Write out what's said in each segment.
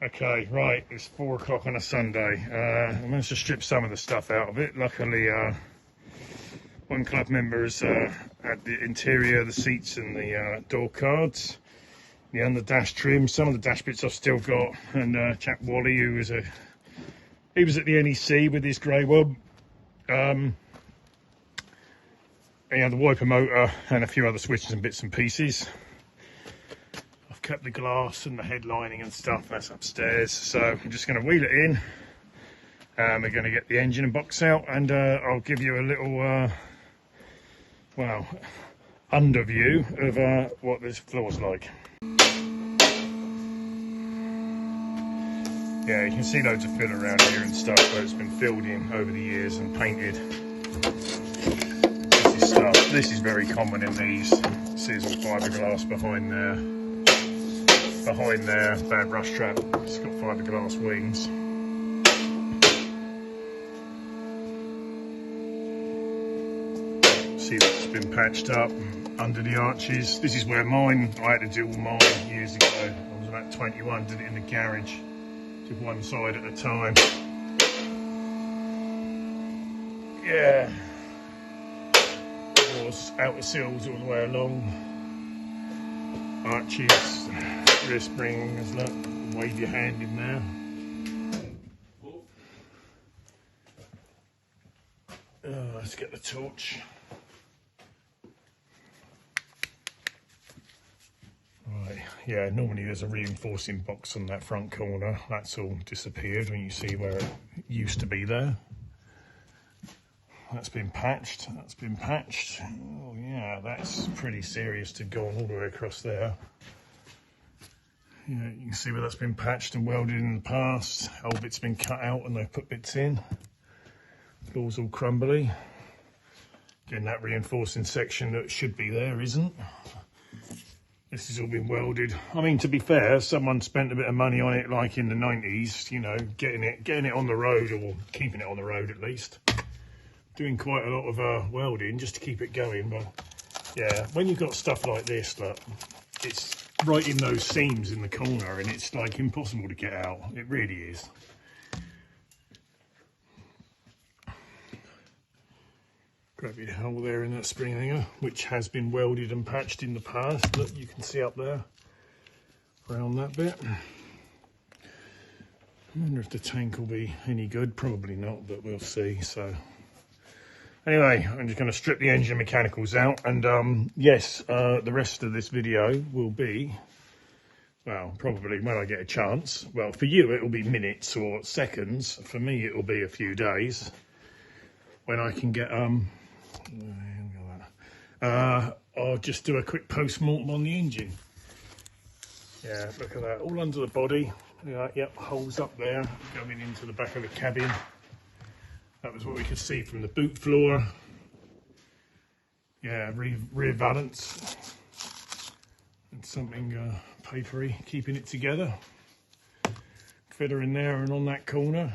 Okay, right, it's 4 o'clock on a Sunday. I managed to strip some of the stuff out of it. Luckily, one club member has had the interior, the seats and the door cards. The under dash trim, some of the dash bits I've still got. And chap Wally, who was he was at the NEC with his grey one. He had the wiper motor and a few other switches and bits and pieces. I've kept the glass and the headlining and stuff, that's upstairs. So I'm just going to wheel it in. We're going to get the engine and box out, and I'll give you a little, well, underview of what this floor's like. Yeah, you can see loads of fill around here and stuff where it's been filled in over the years and painted. This is stuff. This is very common in these. See, there's all fiberglass behind there. Behind there, bad rust trap. It's got fiberglass wings. See, that's been patched up under the arches. This is where mine, I had to do all mine years ago. I was about 21, did it in the garage. Took one side at a time. Yeah. Doors, outer sills all the way along. Arches, rear springs, look, wave your hand in there. Let's get the torch. Right, yeah, normally there's a reinforcing box on that front corner. That's all disappeared when you see where it used to be there. That's been patched, that's been patched. Oh yeah, that's pretty serious to go on all the way across there. Yeah, you can see where that's been patched and welded in the past. Old bits been cut out and they've put bits in. Floor's all crumbly. Again, that reinforcing section that should be there isn't. This has all been welded. I mean, to be fair, someone spent a bit of money on it, like in the 90s, you know, getting it on the road, or keeping it on the road at least. Doing quite a lot of welding just to keep it going. But yeah, when you've got stuff like this, look, it's right in those seams in the corner and it's like impossible to get out. It really is. Grab your hole there in that spring hanger, which has been welded and patched in the past. Look, you can see up there, around that bit. I wonder if the tank will be any good. Probably not, but we'll see. So anyway, I'm just going to strip the engine mechanicals out, and yes, the rest of this video will be, well, probably when I get a chance. Well, for you it will be minutes or seconds. For me it will be a few days when I can get I'll just do a quick post-mortem on the engine. Yeah, look at that, all under the body. Yep, holes up there going into the back of the cabin. That was what we could see from the boot floor. Yeah, rear valance and something papery keeping it together. Filler in there and on that corner.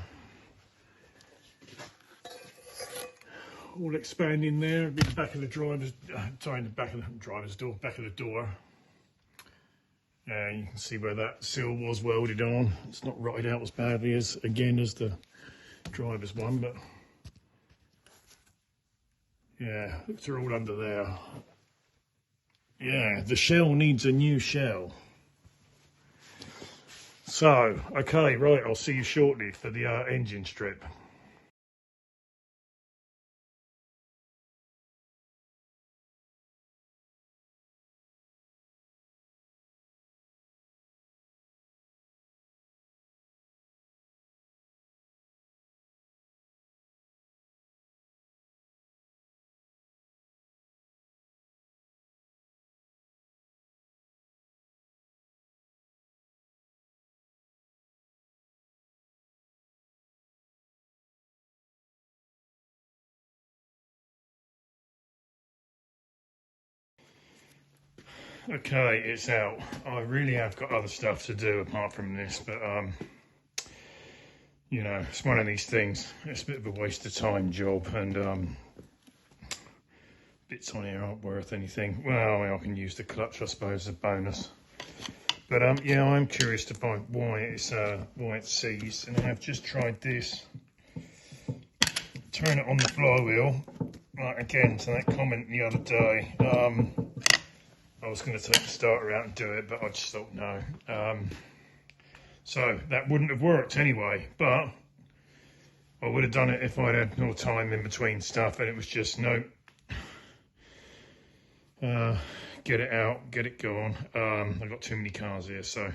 All expanding there, the back of the driver's, sorry, the back of the driver's door, back of the door. Yeah, you can see where that sill was welded on. It's not rotted out as badly as, again, as the driver's one, but yeah, they're all under there. Yeah, the shell needs a new shell. So, okay, right, I'll see you shortly for the engine strip. Okay, it's out. I really have got other stuff to do apart from this, but you know, it's one of these things. It's a bit of a waste of time job, and bits on here aren't worth anything. Well, I mean, I can use the clutch, I suppose, as a bonus. But yeah, I'm curious to find why it's seized, and I've just tried this. Turn it on the flywheel. Right, again, to that comment the other day. I was going to take the starter out and do it, but I just thought no. So that wouldn't have worked anyway, but I would have done it if I'd had more time in between stuff, and it was just no. Get it out, get it gone. I've got too many cars here, so.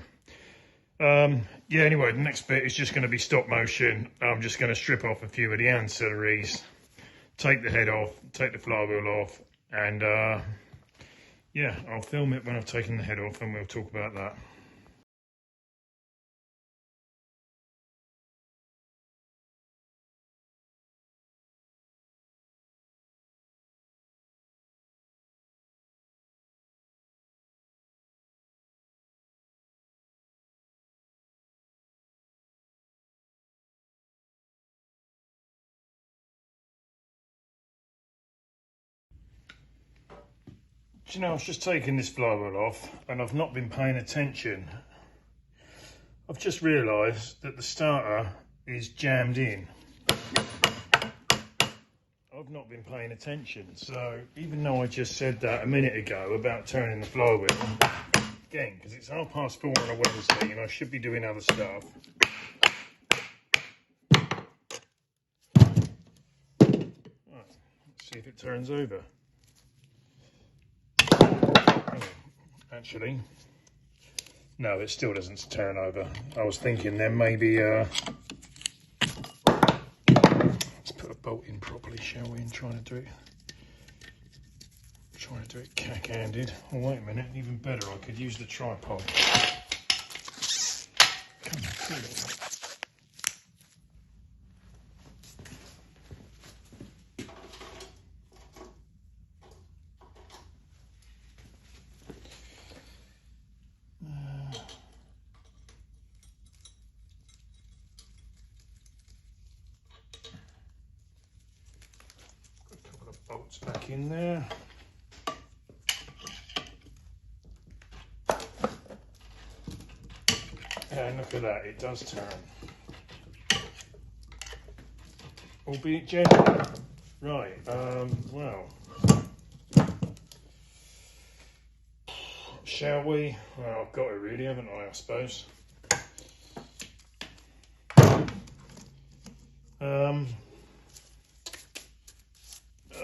Yeah, anyway, the next bit is just going to be stop motion. I'm just going to strip off a few of the ancillaries, take the head off, take the flywheel off, and yeah, I'll film it when I've taken the head off and we'll talk about that. Do you know, I was just taking this flywheel off and I've not been paying attention. I've just realised that the starter is jammed in. I've not been paying attention, so even though I just said that a minute ago about turning the flywheel, again, because it's 4:30 on a Wednesday and I should be doing other stuff. Right, let's see if it turns over. Actually, no, it still doesn't turn over. I was thinking then maybe, let's put a bolt in properly, shall we, and trying to do it cack-handed. Oh, wait a minute, even better, I could use the tripod. Come on, bolts back in there. And look at that, it does turn. Albeit gently. Right, well. Shall we? Well, I've got it really, haven't I suppose.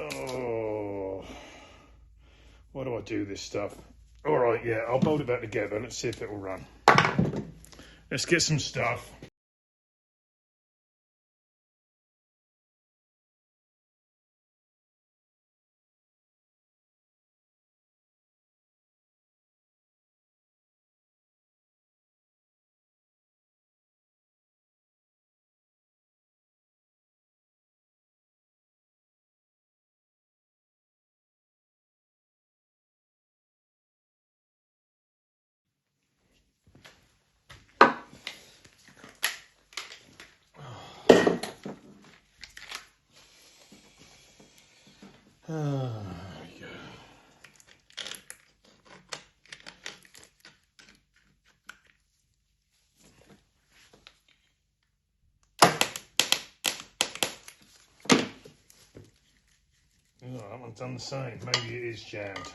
Oh, why do I do this stuff? All right, yeah, I'll bolt it back together. Let's see if it will run. Let's get some stuff. Yeah. Oh, that one's done the same. Maybe it is jammed.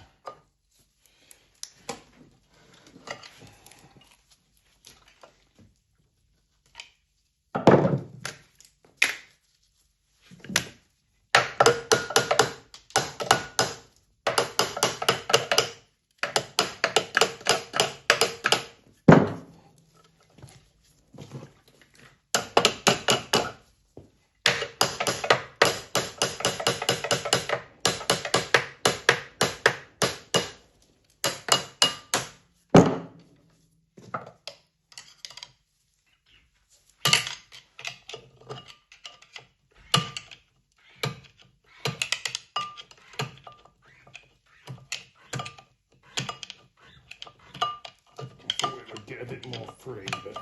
Get a bit more free, but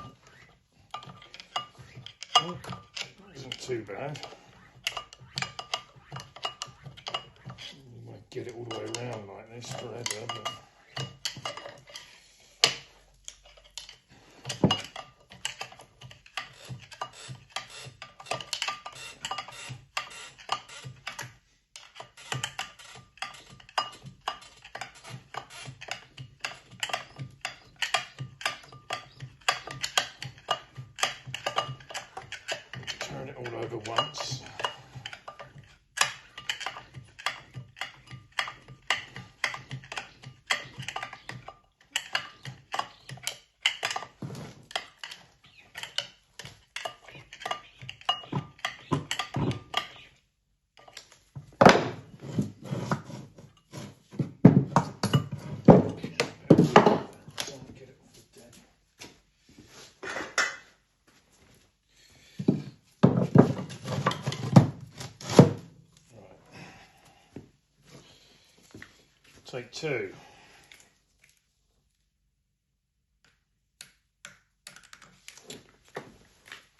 oh, that isn't too bad. You might get it all the way around like this forever, but over once. Take two.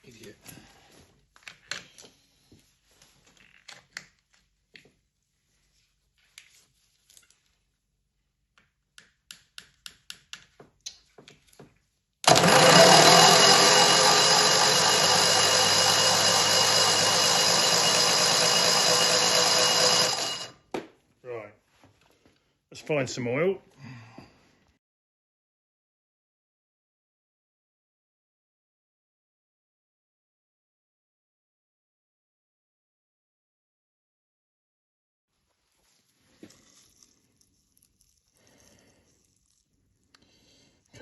Idiot. Right. Let's find some oil.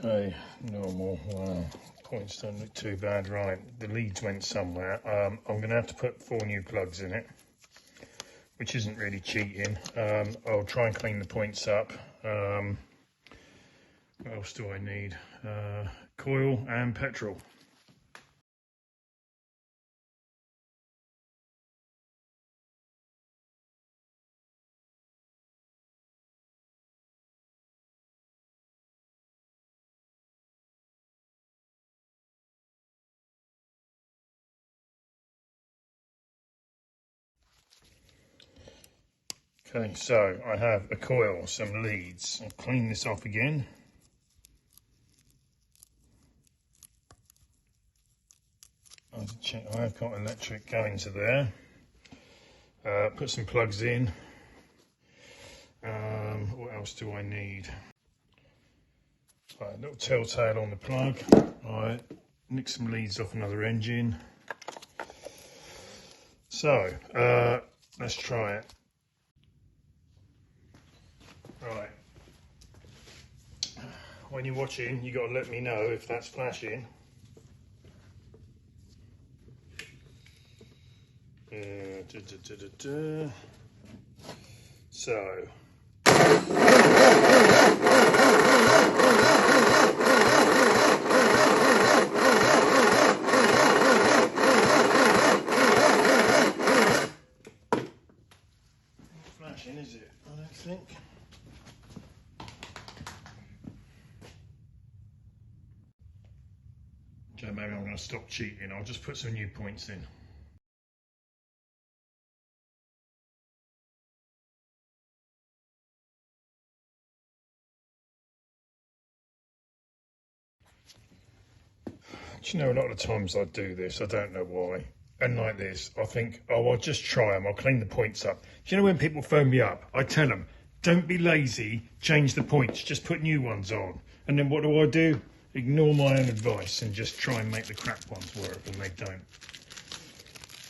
Okay, normal. Wow, points don't look too bad. Right, the leads went somewhere. I'm going to have to put 4 new plugs in it, which isn't really cheating. I'll try and clean the points up. What else do I need? Coil and petrol. Okay, so I have a coil, some leads. I'll clean this off again. I'll check. I've got electric going to there. Put some plugs in. What else do I need? Right, a little telltale on the plug. Right, nick some leads off another engine. So, let's try it. Right. When you're watching, you got to let me know if that's flashing. So. Flashing, is it? I don't think. Okay, maybe I'm going to stop cheating. I'll just put some new points in. Do you know, a lot of times I do this, I don't know why. And like this, I think, oh, I'll just try them, I'll clean the points up. Do you know when people phone me up, I tell them, don't be lazy, change the points, just put new ones on. And then what do? Ignore my own advice and just try and make the crap ones work, and they don't.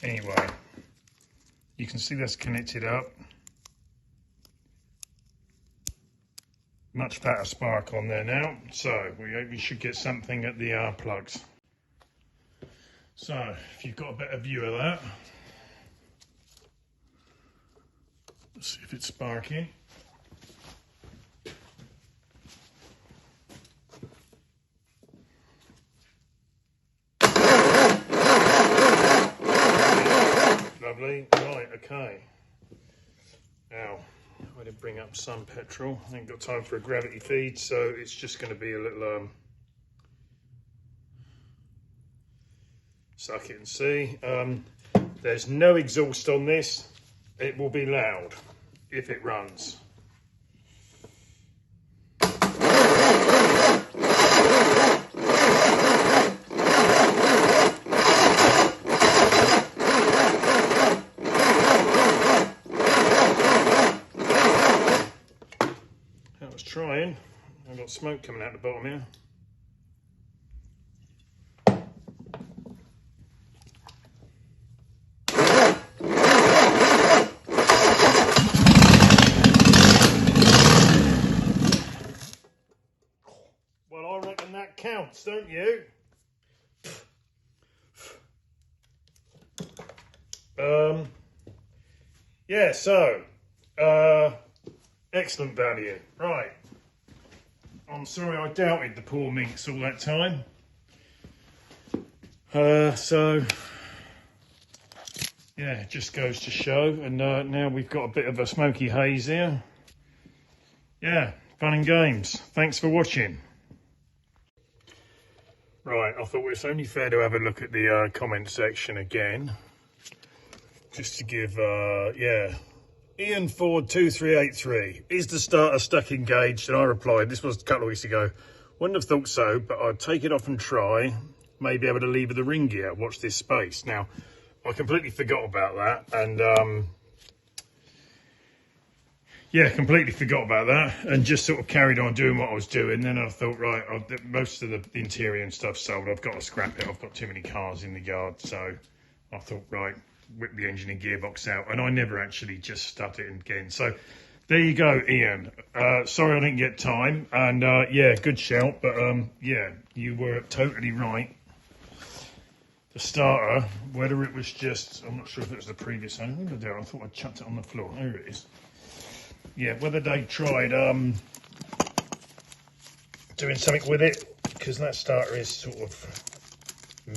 Anyway, you can see that's connected up. Much fatter spark on there now, so we should get something at the plugs. So, if you've got a better view of that, let's see if it's sparking. Lovely, right, okay. Now, I did bring up some petrol. I ain't got time for a gravity feed, so it's just going to be a little suck it and see. There's no exhaust on this. It will be loud if it runs. That was trying. I've got smoke coming out the bottom here. wants, don't you? Yeah, so, excellent value. Right. I'm sorry I doubted the poor minx all that time. So, yeah, it just goes to show. And now we've got a bit of a smoky haze here. Yeah, fun and games. Thanks for watching. Right, I thought it's only fair to have a look at the comment section again. Just to give, yeah. Ian Ford 2383, is the starter stuck engaged? And I replied, this was a couple of weeks ago, wouldn't have thought so, but I'd take it off and try, maybe able to lever the ring gear, watch this space. Now, I completely forgot about that, and yeah, completely forgot about that, and just sort of carried on doing what I was doing. Then I thought, right, most of the interior and stuff sold, I've got to scrap it, I've got too many cars in the yard, so I thought, right, whip the engine and gearbox out, and I never actually just start it again. So there you go, Ian. Sorry I didn't get time, and yeah, good shout, but yeah, you were totally right. The starter, whether it was just, I'm not sure if it was the previous owner. I thought I chucked it on the floor. There it is. Yeah, whether they tried doing something with it, because that starter is sort of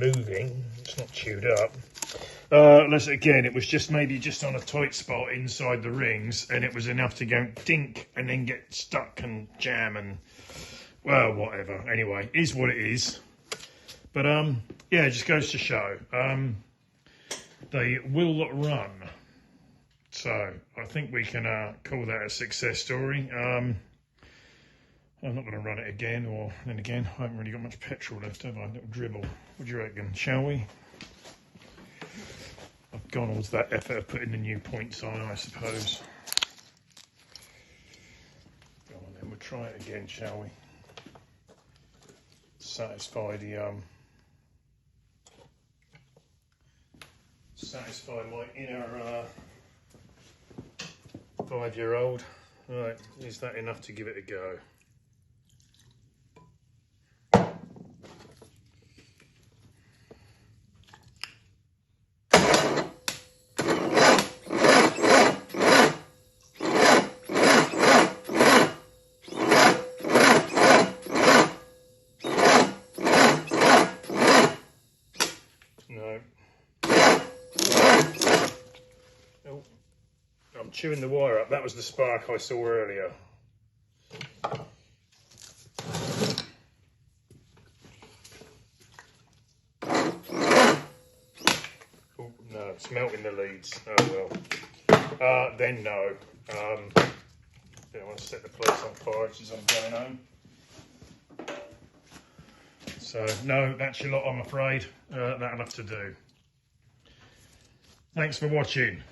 moving, it's not chewed up. Unless again, it was just maybe just on a tight spot inside the rings, and it was enough to go dink and then get stuck and jam and, well, whatever. Anyway, is what it is. But yeah, it just goes to show they will run. So I think we can call that a success story. I'm not going to run it again, or then again, I haven't really got much petrol left, have I? A little dribble. What do you reckon? Shall we? I've gone all to that effort of putting the new points on, I suppose. Go on then, we'll try it again, shall we? Satisfy the satisfy my inner 5-year-old. Right, is that enough to give it a go? No. Oh, I'm chewing the wire up. That was the spark I saw earlier. Oh, no, it's melting the leads. Oh well. Then no. Don't want to set the place on fire as I'm going home. So, no, that's your lot, I'm afraid. That'll have to do. Thanks for watching.